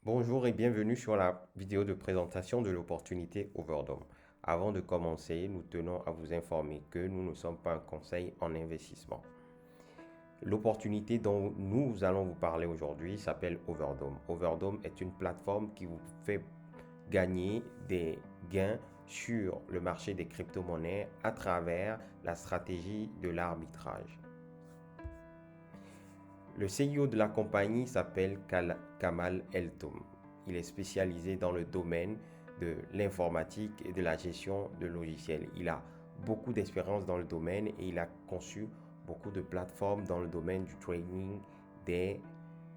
Bonjour et bienvenue sur la vidéo de présentation de l'opportunité Overdome. Avant de commencer, nous tenons à vous informer que nous ne sommes pas un conseil en investissement. L'opportunité dont nous allons vous parler aujourd'hui s'appelle Overdome. Overdome est une plateforme qui vous fait gagner des gains sur le marché des crypto-monnaies à travers la stratégie de l'arbitrage. Le CEO de la compagnie s'appelle Kamal Eltoum. Il est spécialisé dans le domaine de l'informatique et de la gestion de logiciels. Il a beaucoup d'expérience dans le domaine et il a conçu beaucoup de plateformes dans le domaine du trading des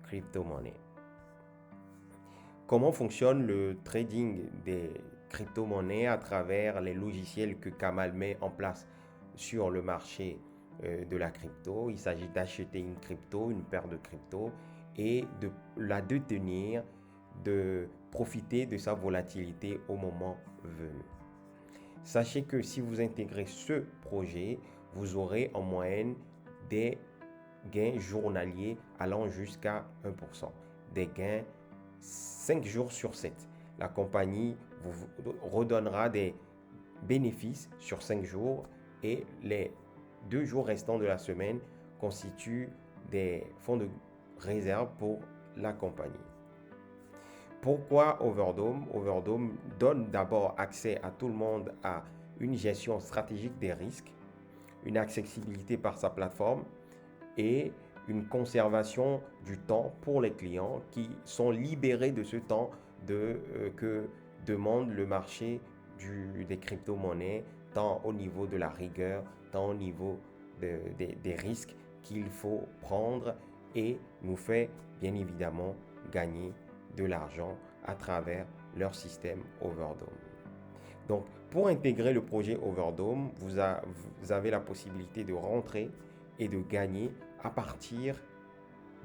crypto-monnaies. Comment fonctionne le trading des crypto-monnaies à travers les logiciels que Kamal met en place sur le marché de la crypto? Il s'agit d'acheter une crypto, une paire de crypto et de la détenir, de profiter de sa volatilité au moment venu. Sachez que si vous intégrez ce projet, vous aurez en moyenne des gains journaliers allant jusqu'à 1%. Des gains 5 jours sur 7. La compagnie vous redonnera des bénéfices sur 5 jours et les 2 jours restants de la semaine constituent des fonds de réserve pour la compagnie. Pourquoi Overdome? Overdome donne d'abord accès à tout le monde à une gestion stratégique des risques, une accessibilité par sa plateforme et une conservation du temps pour les clients qui sont libérés de ce temps que demande le marché des crypto-monnaies, tant au niveau de la rigueur, tant au niveau des risques qu'il faut prendre et nous fait bien évidemment gagner de l'argent à travers leur système Overdome. Donc, pour intégrer le projet Overdome, vous avez la possibilité de rentrer et de gagner à partir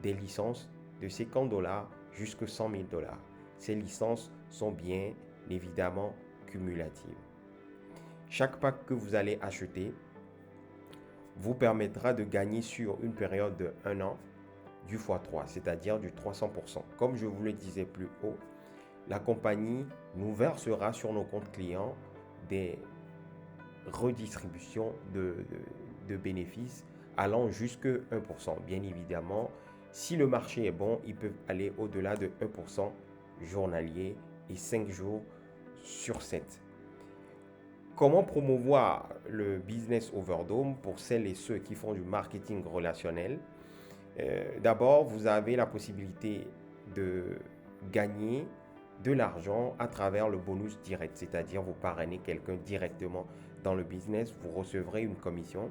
des licences de 50 dollars jusqu'à 100 000 dollars. Ces licences sont bien évidemment cumulatives. Chaque pack que vous allez acheter vous permettra de gagner sur une période de 1 an du x3, c'est-à-dire du 300%. Comme je vous le disais plus haut, la compagnie nous versera sur nos comptes clients des redistributions de bénéfices allant jusqu'à 1%. Bien évidemment, si le marché est bon, ils peuvent aller au-delà de 1% journalier et 5 jours sur 7. Comment promouvoir le business Overdome pour celles et ceux qui font du marketing relationnel? D'abord, vous avez la possibilité de gagner de l'argent à travers le bonus direct, c'est-à-dire vous parrainez quelqu'un directement dans le business, vous recevrez une commission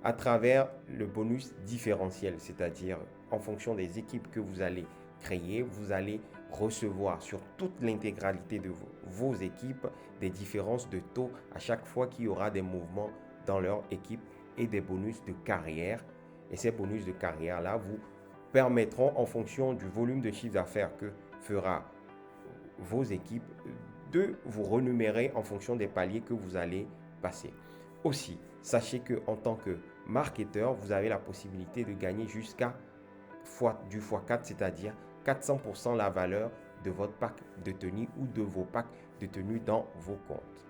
à travers le bonus différentiel, c'est-à-dire en fonction des équipes que vous allez créer, vous allez recevoir sur toute l'intégralité de vos équipes des différences de taux à chaque fois qu'il y aura des mouvements dans leur équipe et des bonus de carrière. Et ces bonus de carrière-là vous permettront, en fonction du volume de chiffre d'affaires que fera vos équipes, de vous renumérer en fonction des paliers que vous allez passer. Aussi, sachez que en tant que marketeur, vous avez la possibilité de gagner jusqu'à du x4, c'est-à-dire 400% la valeur de votre pack de tenue ou de vos packs de tenue dans vos comptes.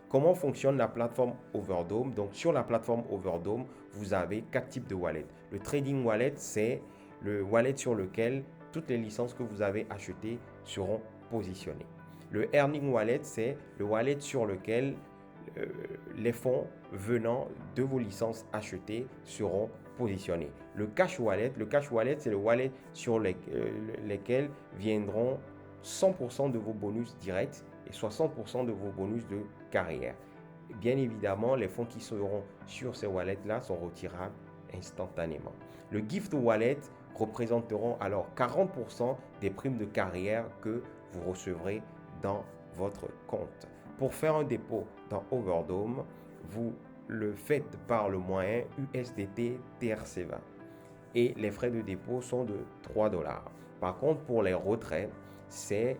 Comment fonctionne la plateforme Overdome? Donc, sur la plateforme Overdome, vous avez 4 types de wallets. Le trading wallet, c'est le wallet sur lequel toutes les licences que vous avez achetées seront positionnées. Le earning wallet, c'est le wallet sur lequel les fonds venant de vos licences achetées seront positionnés. Le cash wallet, c'est le wallet sur lesquels viendront 100% de vos bonus directs et 60% de vos bonus de carrière. Bien évidemment, les fonds qui seront sur ces wallets-là sont retirables instantanément. Le gift wallet représenteront alors 40% des primes de carrière que vous recevrez dans votre compte. Pour faire un dépôt dans Overdome, vous le faites par le moyen USDT TRC20 et les frais de dépôt sont de 3 dollars. Par contre, pour les retraits, c'est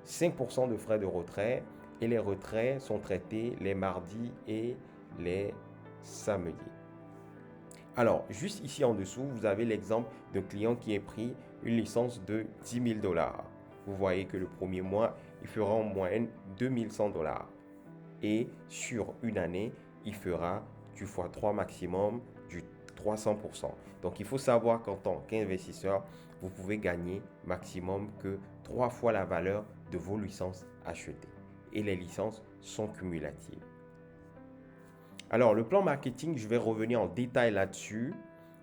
5% de frais de retrait et les retraits sont traités les mardis et les samedis. Alors, juste ici en dessous, vous avez l'exemple d'un client qui est pris une licence de 10 000 dollars. Vous voyez que le premier mois, il fera en moyenne 2100 dollars. Et sur une année, il fera du x3 maximum, du 300%. Donc, il faut savoir qu'en tant qu'investisseur, vous pouvez gagner maximum que 3 fois la valeur de vos licences achetées. Et les licences sont cumulatives. Alors, le plan marketing, je vais revenir en détail là-dessus.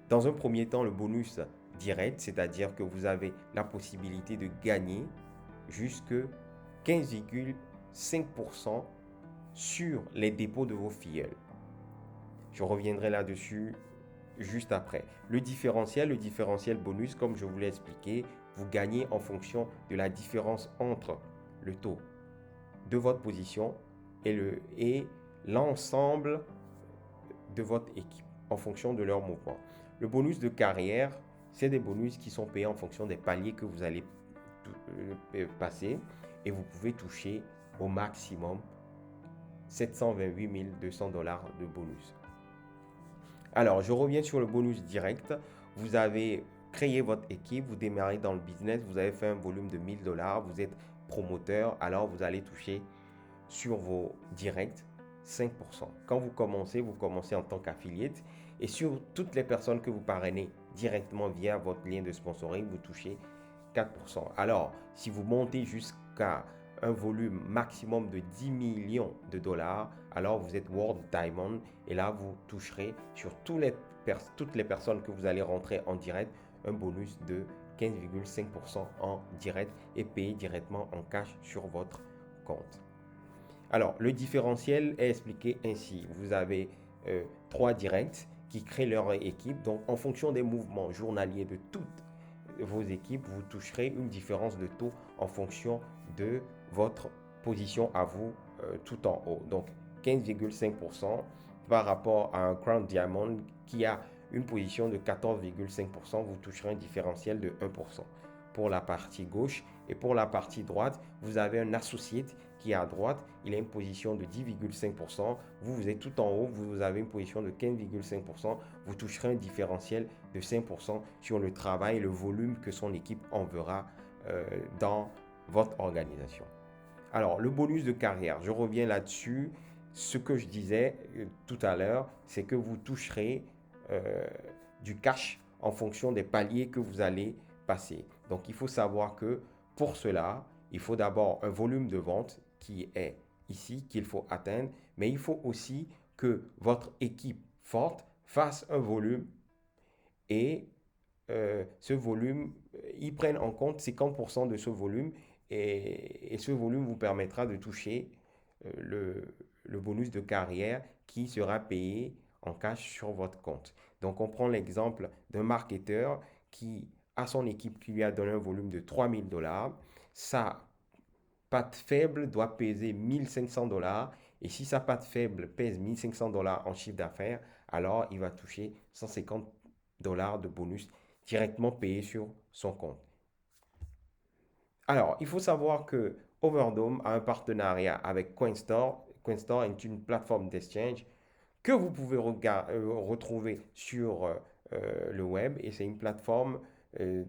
Dans un premier temps, le bonus direct, c'est-à-dire que vous avez la possibilité de gagner jusque 15,5% sur les dépôts de vos filleuls. Je reviendrai là-dessus juste après. Le différentiel bonus, comme je vous l'ai expliqué, vous gagnez en fonction de la différence entre le taux de votre position et l'ensemble de votre équipe en fonction de leur mouvement. Le bonus de carrière, c'est des bonus qui sont payés en fonction des paliers que vous allez passer et vous pouvez toucher au maximum 728 200 dollars de bonus. Alors, je reviens sur le bonus direct. Vous avez créé votre équipe, vous démarrez dans le business, vous avez fait un volume de 1000 dollars, vous êtes promoteur, alors vous allez toucher sur vos directs 5%. Quand vous commencez en tant qu'affiliate et sur toutes les personnes que vous parrainez directement via votre lien de sponsoring, vous touchez 4%. Alors, si vous montez jusqu'à un volume maximum de 10 millions de dollars, alors vous êtes World Diamond et là, vous toucherez sur toutes les personnes que vous allez rentrer en direct un bonus de 15,5% en direct et payé directement en cash sur votre compte. Alors, le différentiel est expliqué ainsi. Vous avez 3 directs qui créent leur équipe. Donc, en fonction des mouvements journaliers de toutes vos équipes, vous toucherez une différence de taux en fonction de votre position à vous tout en haut. Donc, 15,5% par rapport à un Crown Diamond qui a une position de 14,5%, vous toucherez un différentiel de 1%. Pour la partie gauche et pour la partie droite, vous avez un associate qui est à droite, il a une position de 10,5%. Vous êtes tout en haut, vous avez une position de 15,5%. Vous toucherez un différentiel de 5% sur le travail et le volume que son équipe enverra dans votre organisation. Alors, le bonus de carrière, je reviens là-dessus. Ce que je disais tout à l'heure, c'est que vous toucherez du cash en fonction des paliers que vous allez passer. Donc, il faut savoir que pour cela, il faut d'abord un volume de vente qui est ici, qu'il faut atteindre, mais il faut aussi que votre équipe forte fasse un volume et ce volume, ils prennent en compte 50% de ce volume et ce volume vous permettra de toucher le bonus de carrière qui sera payé en cash sur votre compte. Donc, on prend l'exemple d'un marketeur qui a son équipe qui lui a donné un volume de 3000 dollars. Sa patte faible doit peser 1500 dollars. Et si sa patte faible pèse 1500 dollars en chiffre d'affaires, alors il va toucher 150 dollars de bonus directement payé sur son compte. Alors, il faut savoir que Overdome a un partenariat avec Coinstore. Coinstore est une plateforme d'exchange que vous pouvez retrouver sur le web et c'est une plateforme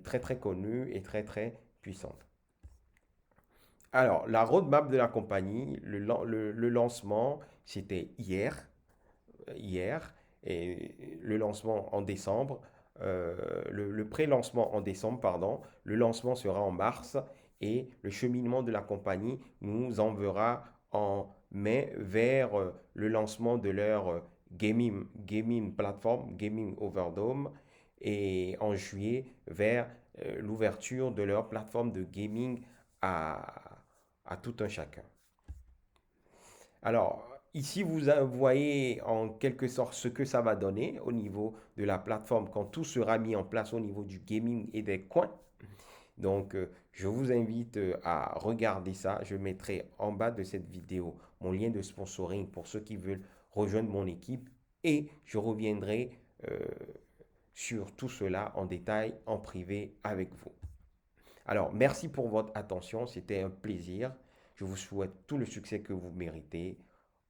très très connue et très très puissante. Alors, la roadmap de la compagnie, le lancement, c'était hier, et le lancement en décembre, le pré-lancement en décembre, pardon, le lancement sera en mars et le cheminement de la compagnie nous enverra en mai vers le lancement de leur gaming plateforme, Gaming Overdome, et en juillet vers l'ouverture de leur plateforme de gaming à tout un chacun. Alors, ici, vous voyez en quelque sorte ce que ça va donner au niveau de la plateforme quand tout sera mis en place au niveau du gaming et des coins. Donc, je vous invite à regarder ça. Je mettrai en bas de cette vidéo mon lien de sponsoring pour ceux qui veulent rejoindre mon équipe et je reviendrai sur tout cela en détail, en privé avec vous. Alors, merci pour votre attention. C'était un plaisir. Je vous souhaite tout le succès que vous méritez.